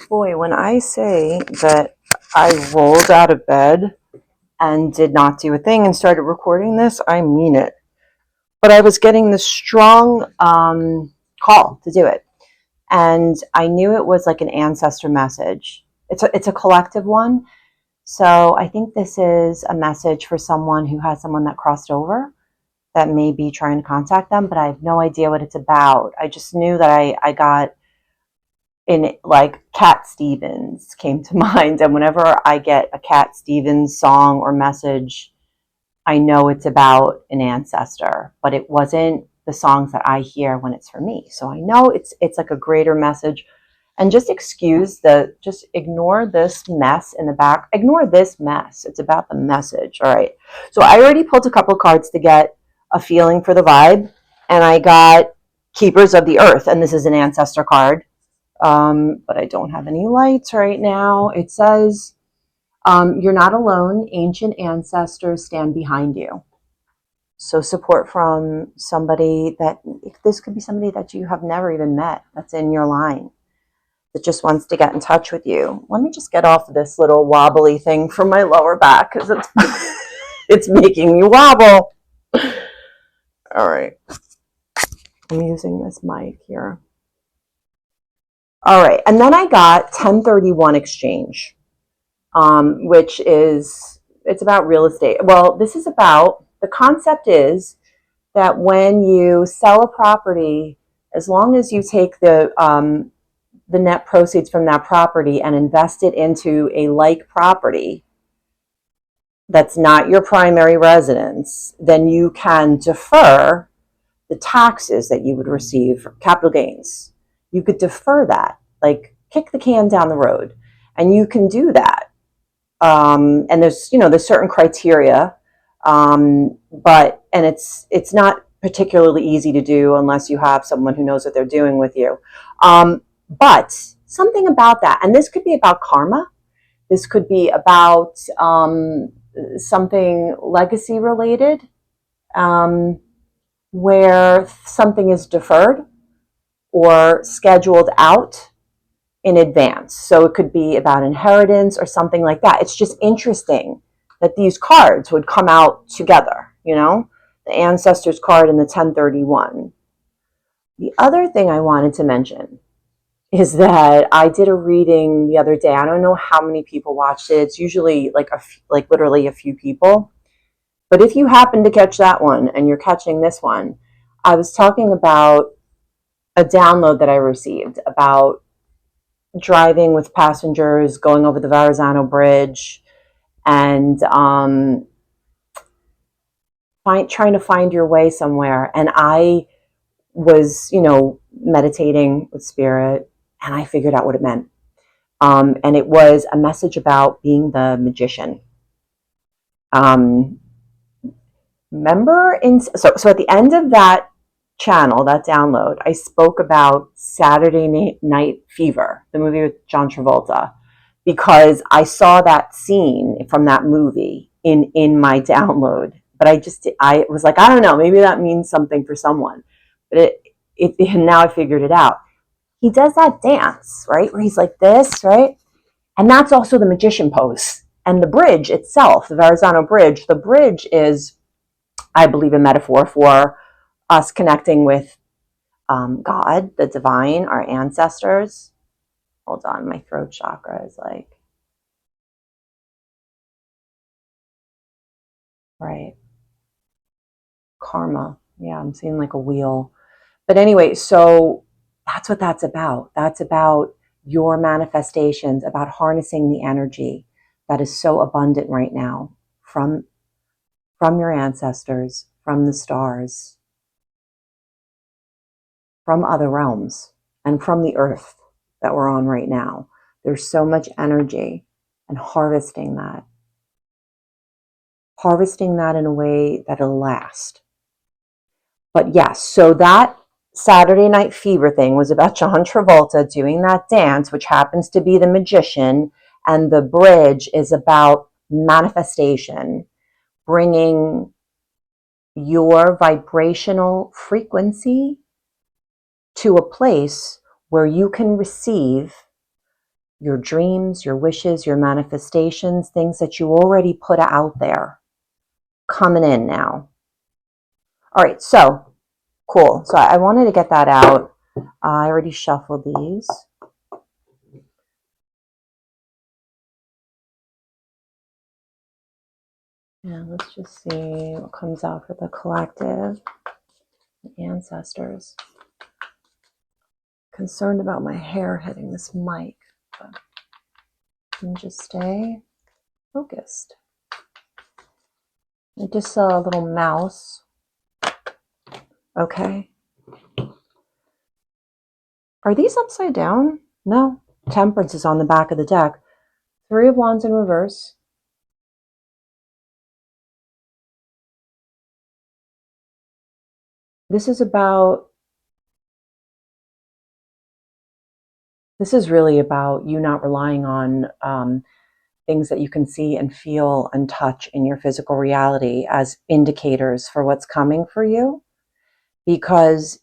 Boy, when I say that I rolled out of bed and did not do a thing and started recording this, I mean it. But I was getting this strong call to do it. And I knew it was like an ancestor message. It's a collective one. So I think this is a message for someone who has someone that crossed over that may be trying to contact them, but I have no idea what it's about. I just knew that I got in, like, Cat Stevens came to mind. And whenever I get a Cat Stevens song or message, I know it's about an ancestor, but it wasn't the songs that I hear when it's for me. So I know it's like a greater message. And just just ignore this mess in the back. Ignore this mess. It's about the message. All right. So I already pulled a couple of cards to get a feeling for the vibe. And I got Keepers of the Earth. And this is an ancestor card. But I don't have any lights right now. It says, you're not alone. Ancient ancestors stand behind you. So support from somebody that, this could be somebody that you have never even met, that's in your line, that just wants to get in touch with you. Let me just get off this little wobbly thing from my lower back because it's it's making me wobble. All right. I'm using this mic here. All right. And then I got 1031 exchange, which is, it's about real estate. Well, this is about, the concept is that when you sell a property, as long as you take the net proceeds from that property and invest it into a like property that's not your primary residence, then you can defer the taxes that you would receive for capital gains. You could defer that, like kick the can down the road, and you can do that. And there's certain criteria, but it's not particularly easy to do unless you have someone who knows what they're doing with you. But something about that, and this could be about karma. This could be about something legacy related, where something is deferred or scheduled out in advance. So it could be about inheritance or something like that. It's just interesting that these cards would come out together, the ancestors card and the 1031. The other thing I wanted to mention is that I did a reading the other day. I don't know how many people watched it. It's usually like literally a few people. But if you happen to catch that one and you're catching this one, I was talking about a download that I received about driving with passengers, going over the Verrazano Bridge, and trying to find your way somewhere. And I was, meditating with spirit, and I figured out what it meant. And it was a message about being the magician. Remember, so at the end of that channel, that download, I spoke about Saturday Night Fever, the movie with John Travolta, because I saw that scene from that movie in my download. But I was like, I don't know, maybe that means something for someone. But now I figured it out. He does that dance, right, where he's like this, right? And that's also the magician pose. And the bridge itself, the Verrazano Bridge, the bridge is, I believe, a metaphor for us connecting with God, the divine, our ancestors. Hold on, my throat chakra is like, right. Karma. Yeah, I'm seeing like a wheel. But anyway, so that's what that's about. That's about your manifestations, about harnessing the energy that is so abundant right now from your ancestors, from the stars, from other realms, and from the earth that we're on right now. There's so much energy, and harvesting that in a way that'll last. But yes, so that Saturday Night Fever thing was about John Travolta doing that dance, which happens to be the magician, and the bridge is about manifestation, bringing your vibrational frequency to a place where you can receive your dreams, your wishes, your manifestations, things that you already put out there coming in now. All right, so cool. So I wanted to get that out. I already shuffled these. And let's just see what comes out for the collective, the ancestors. Concerned about my hair hitting this mic, but I can just stay focused. I just saw a little mouse. Okay. Are these upside down? No. Temperance is on the back of the deck. Three of Wands in reverse. This is really about you not relying on things that you can see and feel and touch in your physical reality as indicators for what's coming for you, because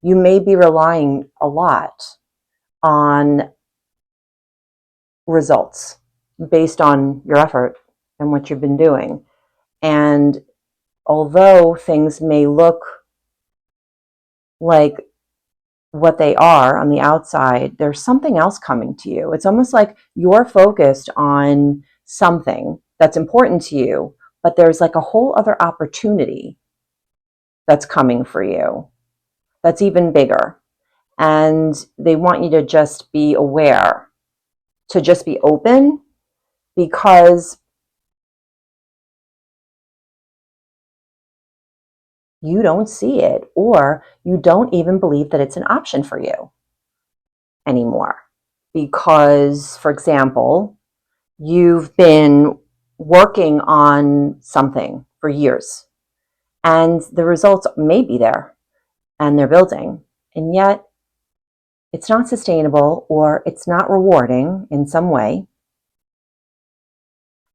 you may be relying a lot on results based on your effort and what you've been doing. And although things may look like what they are on the outside, there's something else coming to you. It's almost like you're focused on something that's important to you, but there's like a whole other opportunity that's coming for you that's even bigger. And they want you to just be aware, to just be open, because you don't see it, or you don't even believe that it's an option for you anymore. Because, for example, you've been working on something for years and the results may be there and they're building, and yet it's not sustainable or it's not rewarding in some way.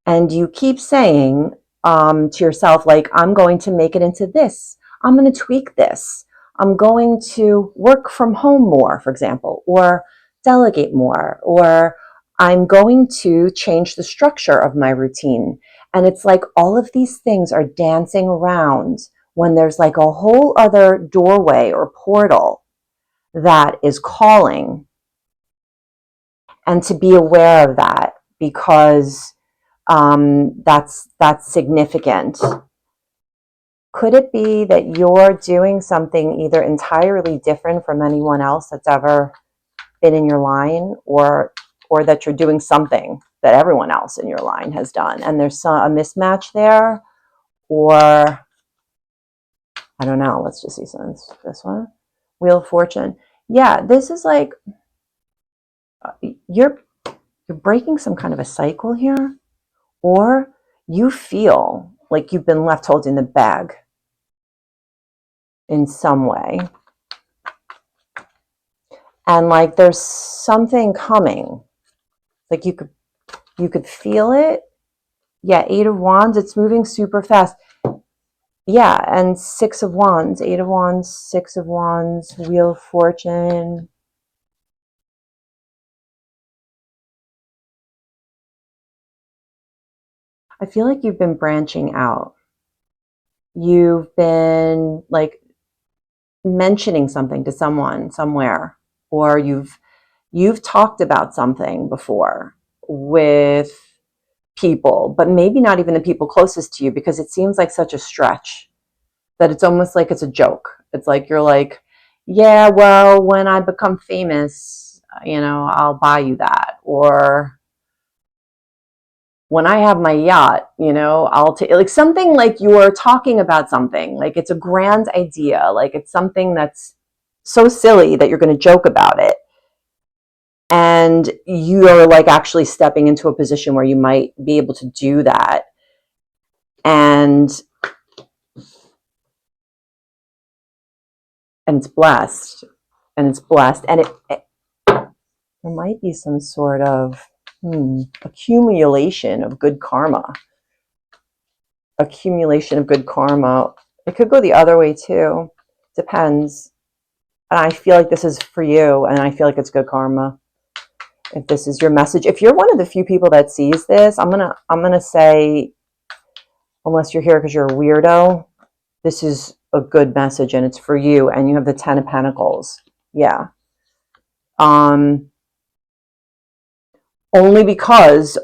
And you keep saying to yourself, like, I'm going to make it into this. I'm going to tweak this. I'm going to work from home more, for example, or delegate more, or I'm going to change the structure of my routine. And it's like all of these things are dancing around when there's like a whole other doorway or portal that is calling. And to be aware of that, because that's significant. Could it be that you're doing something either entirely different from anyone else that's ever been in your line, or that you're doing something that everyone else in your line has done, and there's a mismatch there? Or I don't know. Let's just see this one. Wheel of Fortune. Yeah, this is like you're breaking some kind of a cycle here, or you feel like you've been left holding the bag in some way. And like there's something coming. Like you could feel it. Yeah, 8 of Wands, it's moving super fast. Yeah, and 6 of Wands, 8 of Wands, 6 of Wands, Wheel of Fortune. I feel like you've been branching out. You've been like mentioning something to someone somewhere, or you've talked about something before with people, but maybe not even the people closest to you, because it seems like such a stretch that it's almost like it's a joke. It's like you're like, yeah, well, when I become famous, I'll buy you that. Or when I have my yacht, I'll take, like, something like you're talking about something like it's a grand idea, like it's something that's so silly that you're going to joke about it. And you're like actually stepping into a position where you might be able to do that. And it's blessed. And it's blessed. And there might be some sort of accumulation of good karma. Accumulation of good karma. It could go the other way too. Depends. And I feel like this is for you, and I feel like it's good karma. If this is your message, if you're one of the few people that sees this, I'm gonna say, unless you're here because you're a weirdo, this is a good message and it's for you. And you have the Ten of Pentacles. Yeah. Um, only because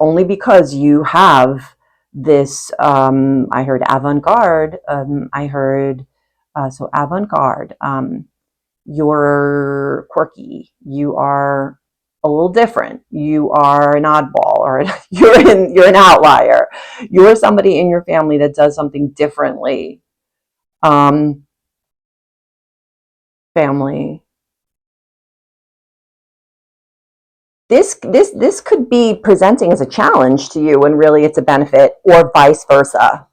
you have this. I heard avant-garde. I heard so avant-garde. You're quirky. You are a little different. You are an oddball, or you're an outlier. You're somebody in your family that does something differently. Family. This could be presenting as a challenge to you, and really it's a benefit, or vice versa.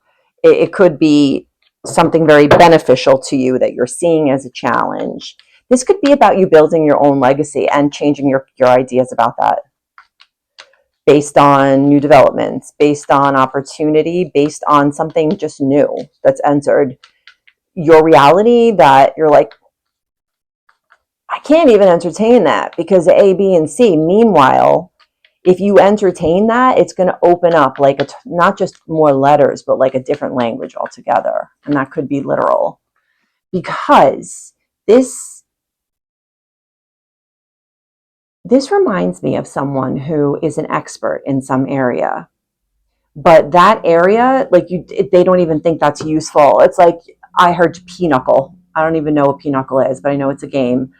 It could be something very beneficial to you that you're seeing as a challenge. This could be about you building your own legacy and changing your ideas about that, based on new developments, based on opportunity, based on something just new that's entered your reality, that you're like, I can't even entertain that because of A, B, and C. Meanwhile, if you entertain that, it's going to open up like not just more letters, but like a different language altogether. And that could be literal, because this reminds me of someone who is an expert in some area, but that area, like they don't even think that's useful. It's like, I heard pinochle. I don't even know what pinochle is, but I know it's a game.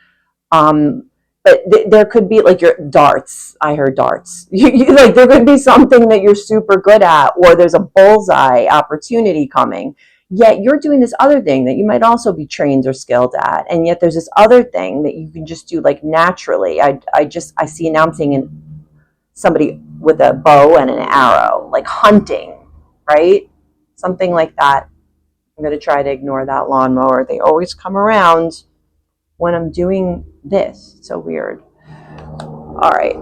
Um, but there could be like your darts. I heard darts. Like there could be something that you're super good at, or there's a bullseye opportunity coming. Yet you're doing this other thing that you might also be trained or skilled at, and yet there's this other thing that you can just do like naturally. I see now I'm seeing somebody with a bow and an arrow, like hunting, right? Something like that. I'm gonna try to ignore that lawnmower. They always come around when I'm doing this. So weird. All right.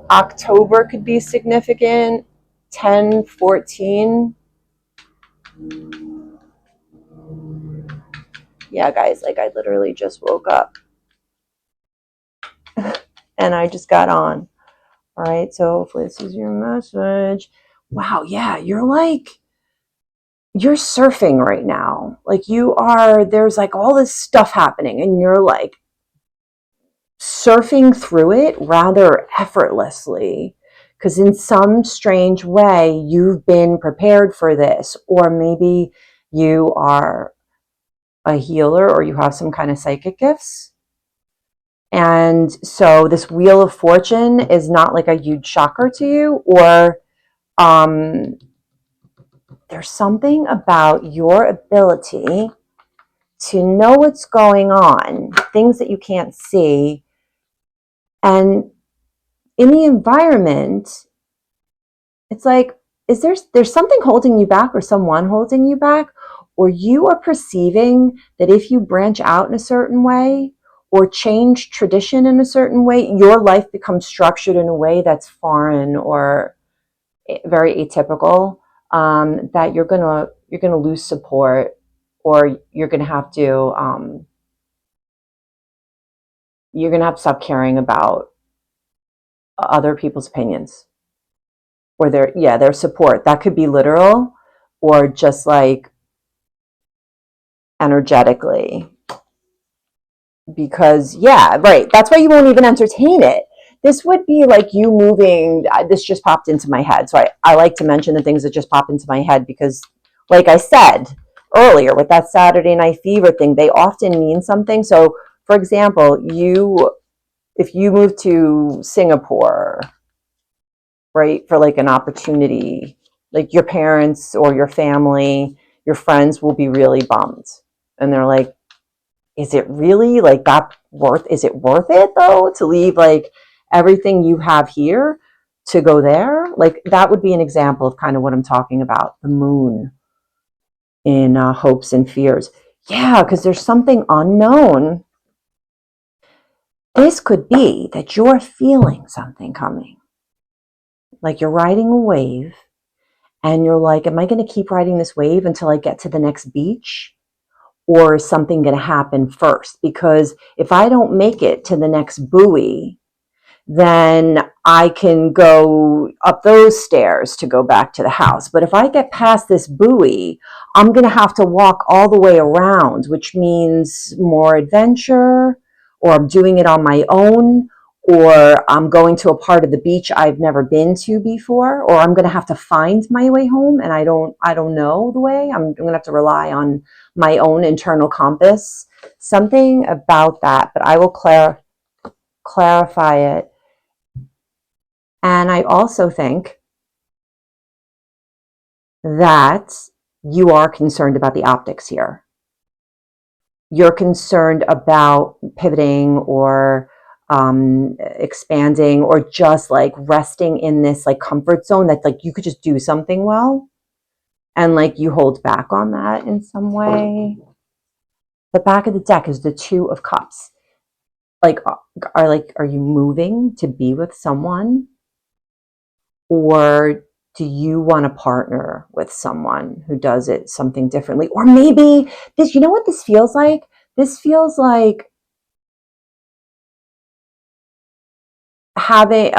October could be significant. 10, 14. Yeah, guys, like I literally just woke up and I just got on. All right. So hopefully this is your message. Wow. Yeah. You're surfing right now. Like there's like all this stuff happening and you're like surfing through it rather effortlessly, because in some strange way you've been prepared for this, or maybe you are a healer or you have some kind of psychic gifts. And so this Wheel of Fortune is not like a huge shocker to you, or there's something about your ability to know what's going on, things that you can't see. And in the environment, it's like, there's something holding you back, or someone holding you back, or you are perceiving that if you branch out in a certain way or change tradition in a certain way, your life becomes structured in a way that's foreign or very atypical, that you're gonna lose support, or you're gonna have to stop caring about other people's opinions, or their support. That could be literal, or just like energetically. Because yeah, right, that's why you won't even entertain it. This would be like you moving. This just popped into my head, so I like to mention the things that just pop into my head, because like I said earlier with that Saturday Night Fever thing, they often mean something. So for example, if you move to Singapore, right, for like an opportunity, like your parents or your family, your friends will be really bummed, and they're like, is it really like that is it worth it though to leave like everything you have here to go there? Like that would be an example of kind of what I'm talking about, the moon in hopes and fears. Yeah, because there's something unknown. This could be that you're feeling something coming, like you're riding a wave, and you're like, am I going to keep riding this wave until I get to the next beach? or is something going to happen first? Because if I don't make it to the next buoy, then I can go up those stairs to go back to the house. But if I get past this buoy, I'm going to have to walk all the way around, which means more adventure, or I'm doing it on my own, or I'm going to a part of the beach I've never been to before, or I'm going to have to find my way home and I don't know the way. I'm going to have to rely on my own internal compass. Something about that, but I will clarify it. And I also think that you are concerned about the optics here. You're concerned about pivoting or expanding, or just like resting in this like comfort zone that like you could just do something well, and like you hold back on that in some way. The back of the deck is the Two of Cups. Like, are you moving to be with someone? Or do you want to partner with someone who does it something differently? Or maybe this, you know what this feels like? This feels like having,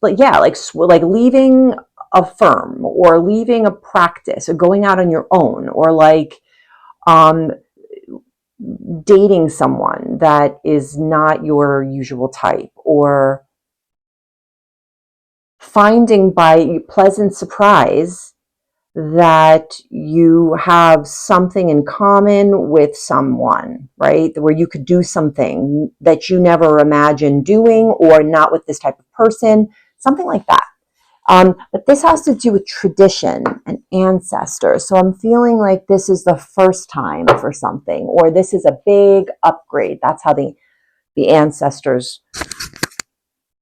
like leaving a firm, or leaving a practice, or going out on your own, or like um, dating someone that is not your usual type, or finding by pleasant surprise that you have something in common with someone, right? Where you could do something that you never imagined doing, or not with this type of person, something like that. But this has to do with tradition and ancestors. So I'm feeling like this is the first time for something, or this is a big upgrade. That's how the ancestors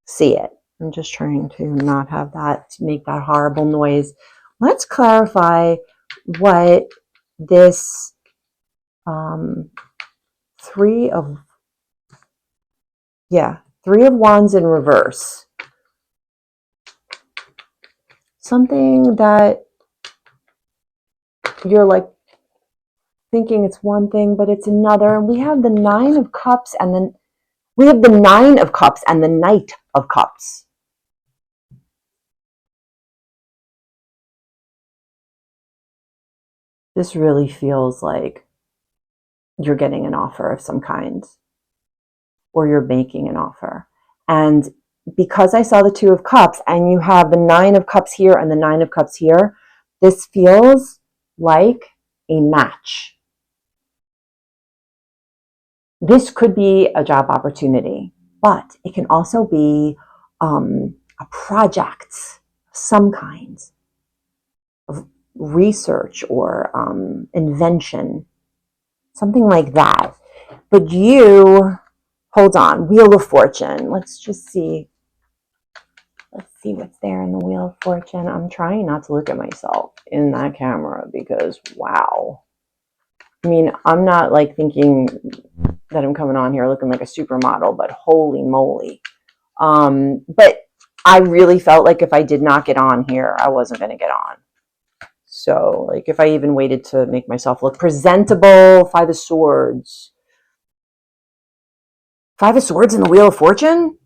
see it. I'm just trying to not have that, to make that horrible noise. Let's clarify what this three of wands in reverse. Something that you're like thinking it's one thing, but it's another. We have the Nine of Cups, and then we have the Nine of Cups and the Knight of Cups. This really feels like you're getting an offer of some kind, or you're making an offer. And because I saw the Two of Cups and you have the Nine of Cups here and the Nine of Cups here, this feels like a match. This could be a job opportunity, but it can also be a project of some kind of research or invention, something like that. But you, hold on, Wheel of Fortune. Let's just see. Let's see what's there in the Wheel of Fortune. I'm trying not to look at myself in that camera because, wow. I mean, I'm not like thinking that I'm coming on here looking like a supermodel, but holy moly. But I really felt like if I did not get on here, I wasn't going to get on. So, like, if I even waited to make myself look presentable, Five of Swords. Five of Swords in the Wheel of Fortune?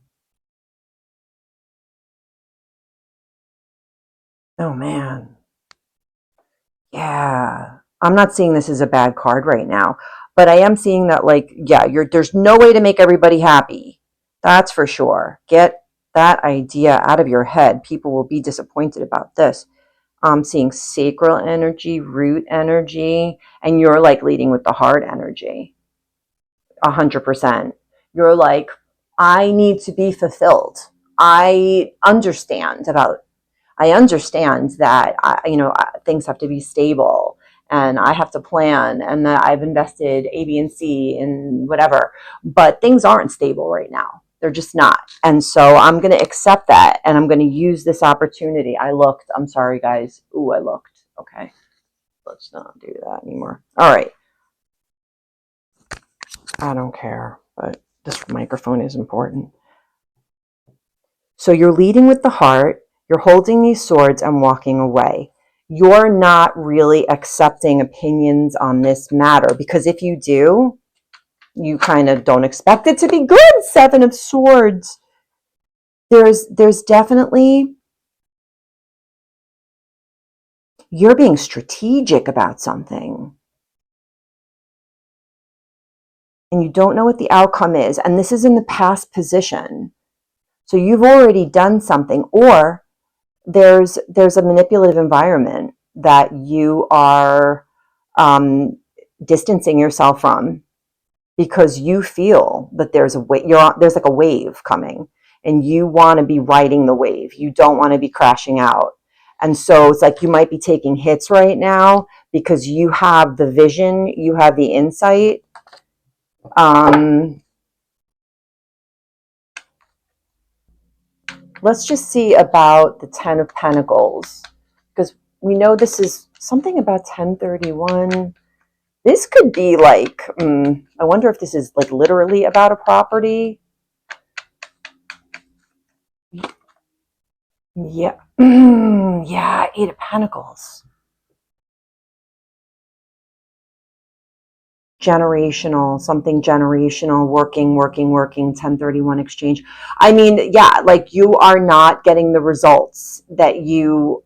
Oh, man. Yeah. I'm not seeing this as a bad card right now, but I am seeing that, like, yeah, there's no way to make everybody happy. That's for sure. Get that idea out of your head. People will be disappointed about this. I'm seeing sacral energy, root energy, and you're like leading with the heart energy. 100%. You're like, I need to be fulfilled. I understand that things have to be stable, and I have to plan, and that I've invested A, B, and C in whatever, but things aren't stable right now. They're just not. And so I'm going to accept that, and I'm going to use this opportunity. I'm sorry, guys. Ooh, I looked. Okay. Let's not do that anymore. All right. I don't care, but this microphone is important. So you're leading with the heart, you're holding these swords and walking away. you're not really accepting opinions on this matter, because if you do, you kind of don't expect it to be good. Seven of Swords. There's definitely, you're being strategic about something and you don't know what the outcome is. And this is in the past position. So you've already done something, or there's a manipulative environment that you are distancing yourself from, because you feel that there's there's like a wave coming and you want to be riding the wave. You don't want to be crashing out. And so it's like you might be taking hits right now because you have the vision, you have the insight. Let's just see about the Ten of Pentacles, because we know this is something about 1031. This could be like, I wonder if this is like literally about a property. Yeah. Yeah, Eight of Pentacles. Generational, something generational, working, 1031 exchange. I mean, yeah, like you are not getting the results that you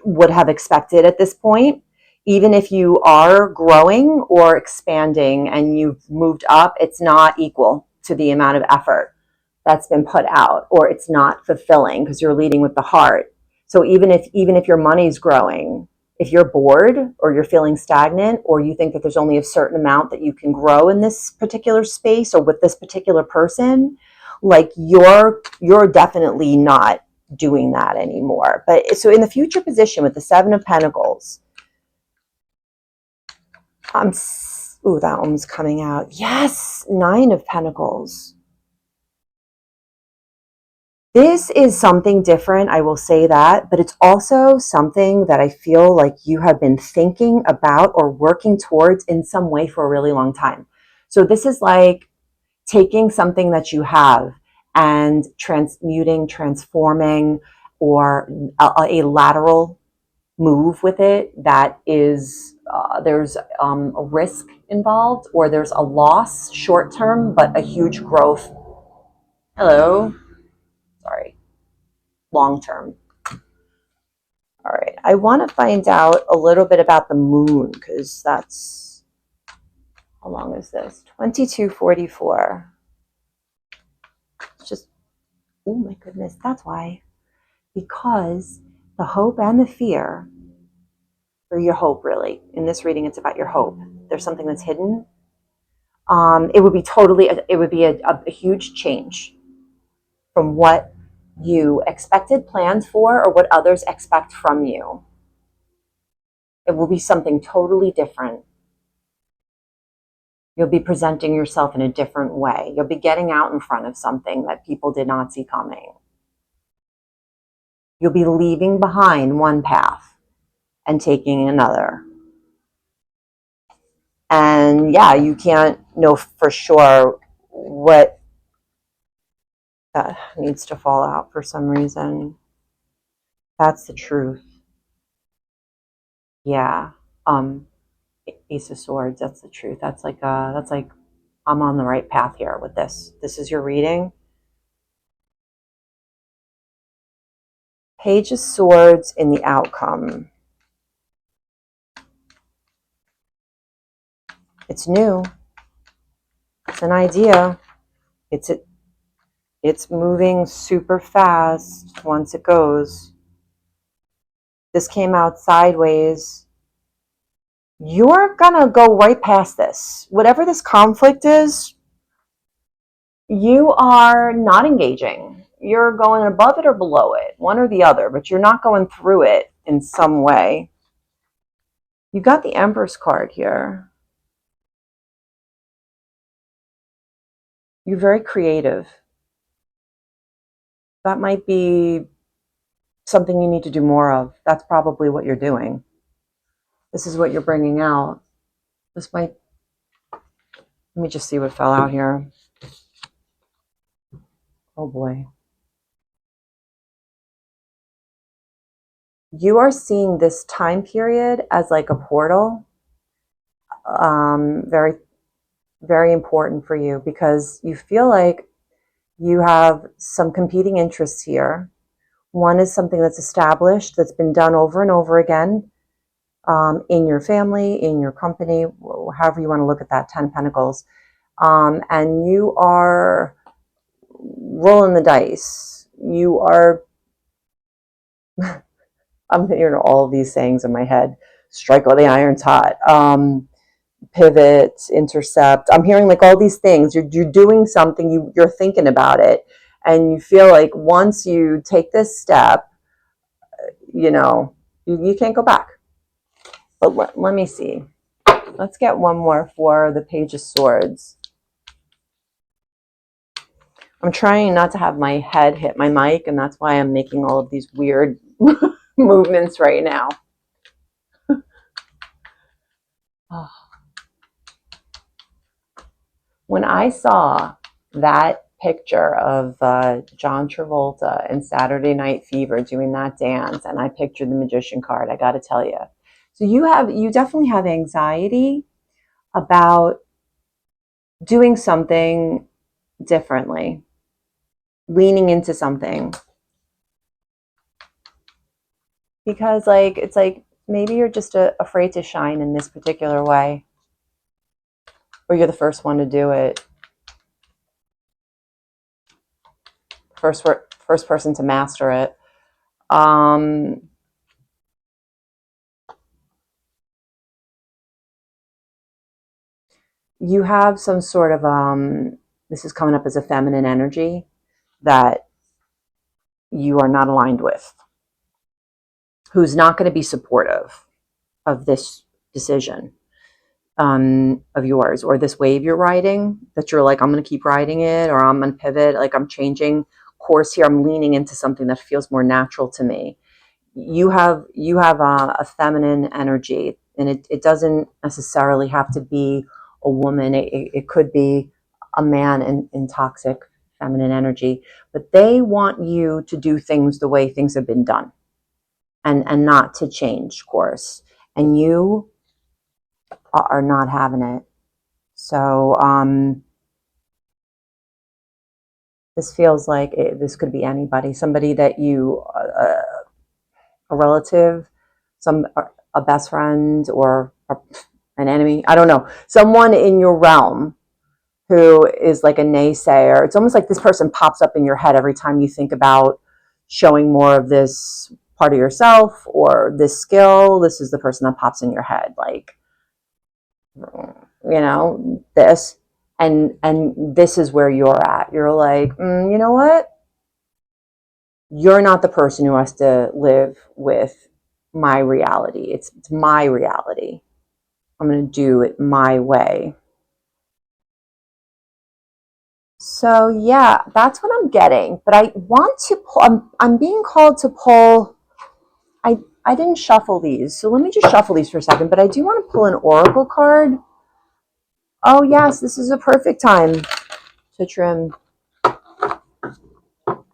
would have expected at this point. Even if you are growing or expanding and you've moved up, it's not equal to the amount of effort that's been put out, or it's not fulfilling because you're leading with the heart. So even if your money's growing, if you're bored or you're feeling stagnant, or you think that there's only a certain amount that you can grow in this particular space or with this particular person, like you're definitely not doing that anymore. But so in the future position with the Seven of Pentacles, ooh, that one's coming out. Yes, Nine of Pentacles. This is something different, I will say that, but it's also something that I feel like you have been thinking about or working towards in some way for a really long time. So this is like taking something that you have and transmuting, transforming, or a lateral move with it that is, there's a risk involved, or there's a loss short term, but a huge growth. Hello. Sorry. Long term. All right, I want to find out a little bit about the moon, because that's, how long is this? 2244. It's just, oh my goodness, that's why. Because the hope and the fear, or your hope really, in this reading it's about your hope. There's something that's hidden. It would be a huge change from what you expected, planned for, or what others expect from you. It will be something totally different. You'll be presenting yourself in a different way. You'll be getting out in front of something that people did not see coming. You'll be leaving behind one path and taking another. And yeah, you can't know for sure what that needs to fall out for some reason. That's the truth. Yeah. Ace of Swords, that's the truth. That's like I'm on the right path here with this. This is your reading. Page of Swords in the outcome. It's new. It's an idea. It's moving super fast once it goes. This came out sideways. You're gonna go right past this. Whatever this conflict is, you are not engaging. You're going above it or below it, one or the other, but you're not going through it in some way. You got the Empress card here. You're very creative. That might be something you need to do more of. That's probably what you're doing. This is what you're bringing out. This might, let me just see what fell out here. Oh boy. you are seeing this time period as like a portal. Very, very important for you because you feel like you have some competing interests here. One is something that's established, that's been done over and over again, in your family, in your company, however you want to look at that, 10 Pentacles. And you are rolling the dice. You are, I'm hearing all of these sayings in my head. Strike while the iron's hot. Pivot, intercept. I'm hearing like all these things. You're doing something, you're thinking about it. And you feel like once you take this step, you know, you can't go back. But let me see. Let's get one more for the Page of Swords. I'm trying not to have my head hit my mic, and that's why I'm making all of these weird movements right now. Oh. When I saw that picture of John Travolta in Saturday Night Fever doing that dance, and I pictured the Magician card, I got to tell you. So you definitely have anxiety about doing something differently, leaning into something. Because like it's like maybe you're just afraid to shine in this particular way, or you're the first one to do it, first person to master it. You have some sort of this is coming up as a feminine energy that you are not aligned with, who's not going to be supportive of this decision of yours, or this wave you're riding, that you're like, I'm going to keep riding it, or I'm going to pivot, like I'm changing course here, I'm leaning into something that feels more natural to me. You have a feminine energy, and it doesn't necessarily have to be a woman. It could be a man in toxic feminine energy, but they want you to do things the way things have been done, and not to change course, and you are not having it. So this feels like this could be anybody, somebody that you a relative, a best friend, or an enemy. I don't know. Someone in your realm who is like a naysayer. It's almost like this person pops up in your head every time you think about showing more of this part of yourself or this skill. This is the person that pops in your head, like, you know, this. And this is where you're at. You're like, you know what? You're not the person who has to live with my reality. It's my reality. I'm going to do it my way. So yeah, that's what I'm getting. But I want to pull, I'm being called to pull, I didn't shuffle these. So let me just shuffle these for a second. But I do want to pull an oracle card. Oh yes, this is a perfect time to trim.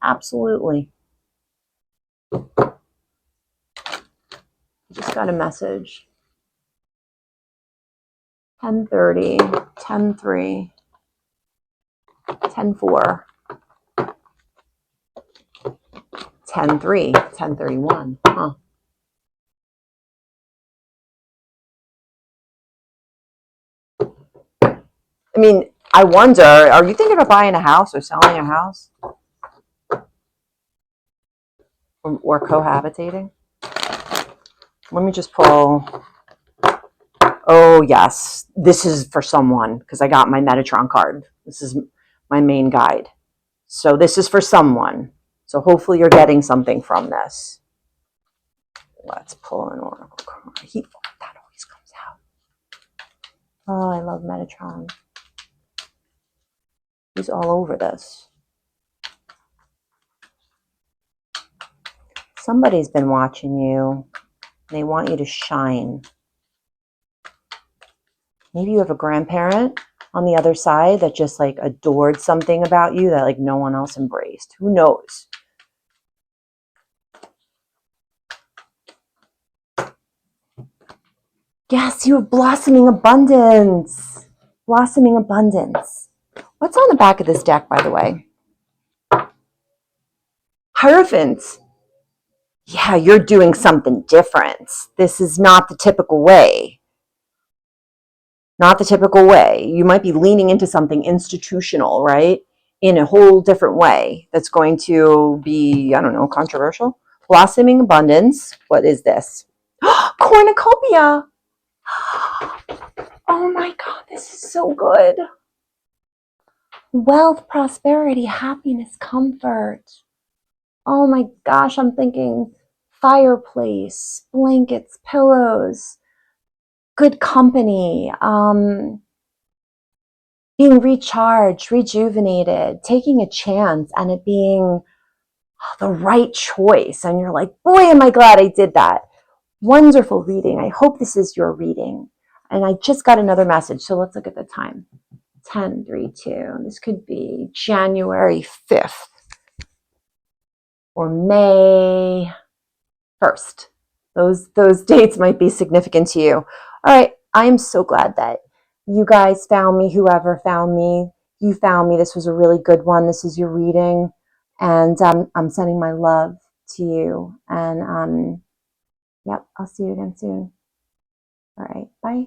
Absolutely. I just got a message. 10:30, 10:03, 10:04, 10:03, 10:31. Huh. I mean, I wonder, are you thinking of buying a house or selling a house? Or cohabitating? Let me just pull. Oh, yes. This is for someone because I got my Metatron card. This is my main guide. So this is for someone. So hopefully you're getting something from this. Let's pull an oracle card. That always comes out. Oh, I love Metatron. He's all over this. Somebody's been watching you. They want you to shine. Maybe you have a grandparent on the other side that just like adored something about you that like no one else embraced. Who knows? Yes, you have blossoming abundance. Blossoming abundance. What's on the back of this deck, by the way? Hierophant. Yeah, you're doing something different. This is not the typical way. Not the typical way. You might be leaning into something institutional, right? In a whole different way that's going to be, I don't know, controversial. Blossoming abundance. What is this? Cornucopia. Oh my God, this is so good. Wealth, prosperity, happiness, comfort. Oh my gosh, I'm thinking fireplace, blankets, pillows, good company, being recharged, rejuvenated, taking a chance and it being the right choice. And you're like, boy, am I glad I did that. Wonderful reading. I hope this is your reading. And I just got another message. So let's look at the time. 10:32. This could be January 5th or May 1st. Those dates might be significant to you. All right. I am so glad that you guys found me, whoever found me. You found me. This was a really good one. This is your reading. And I'm sending my love to you. And yep, I'll see you again soon. All right. Bye.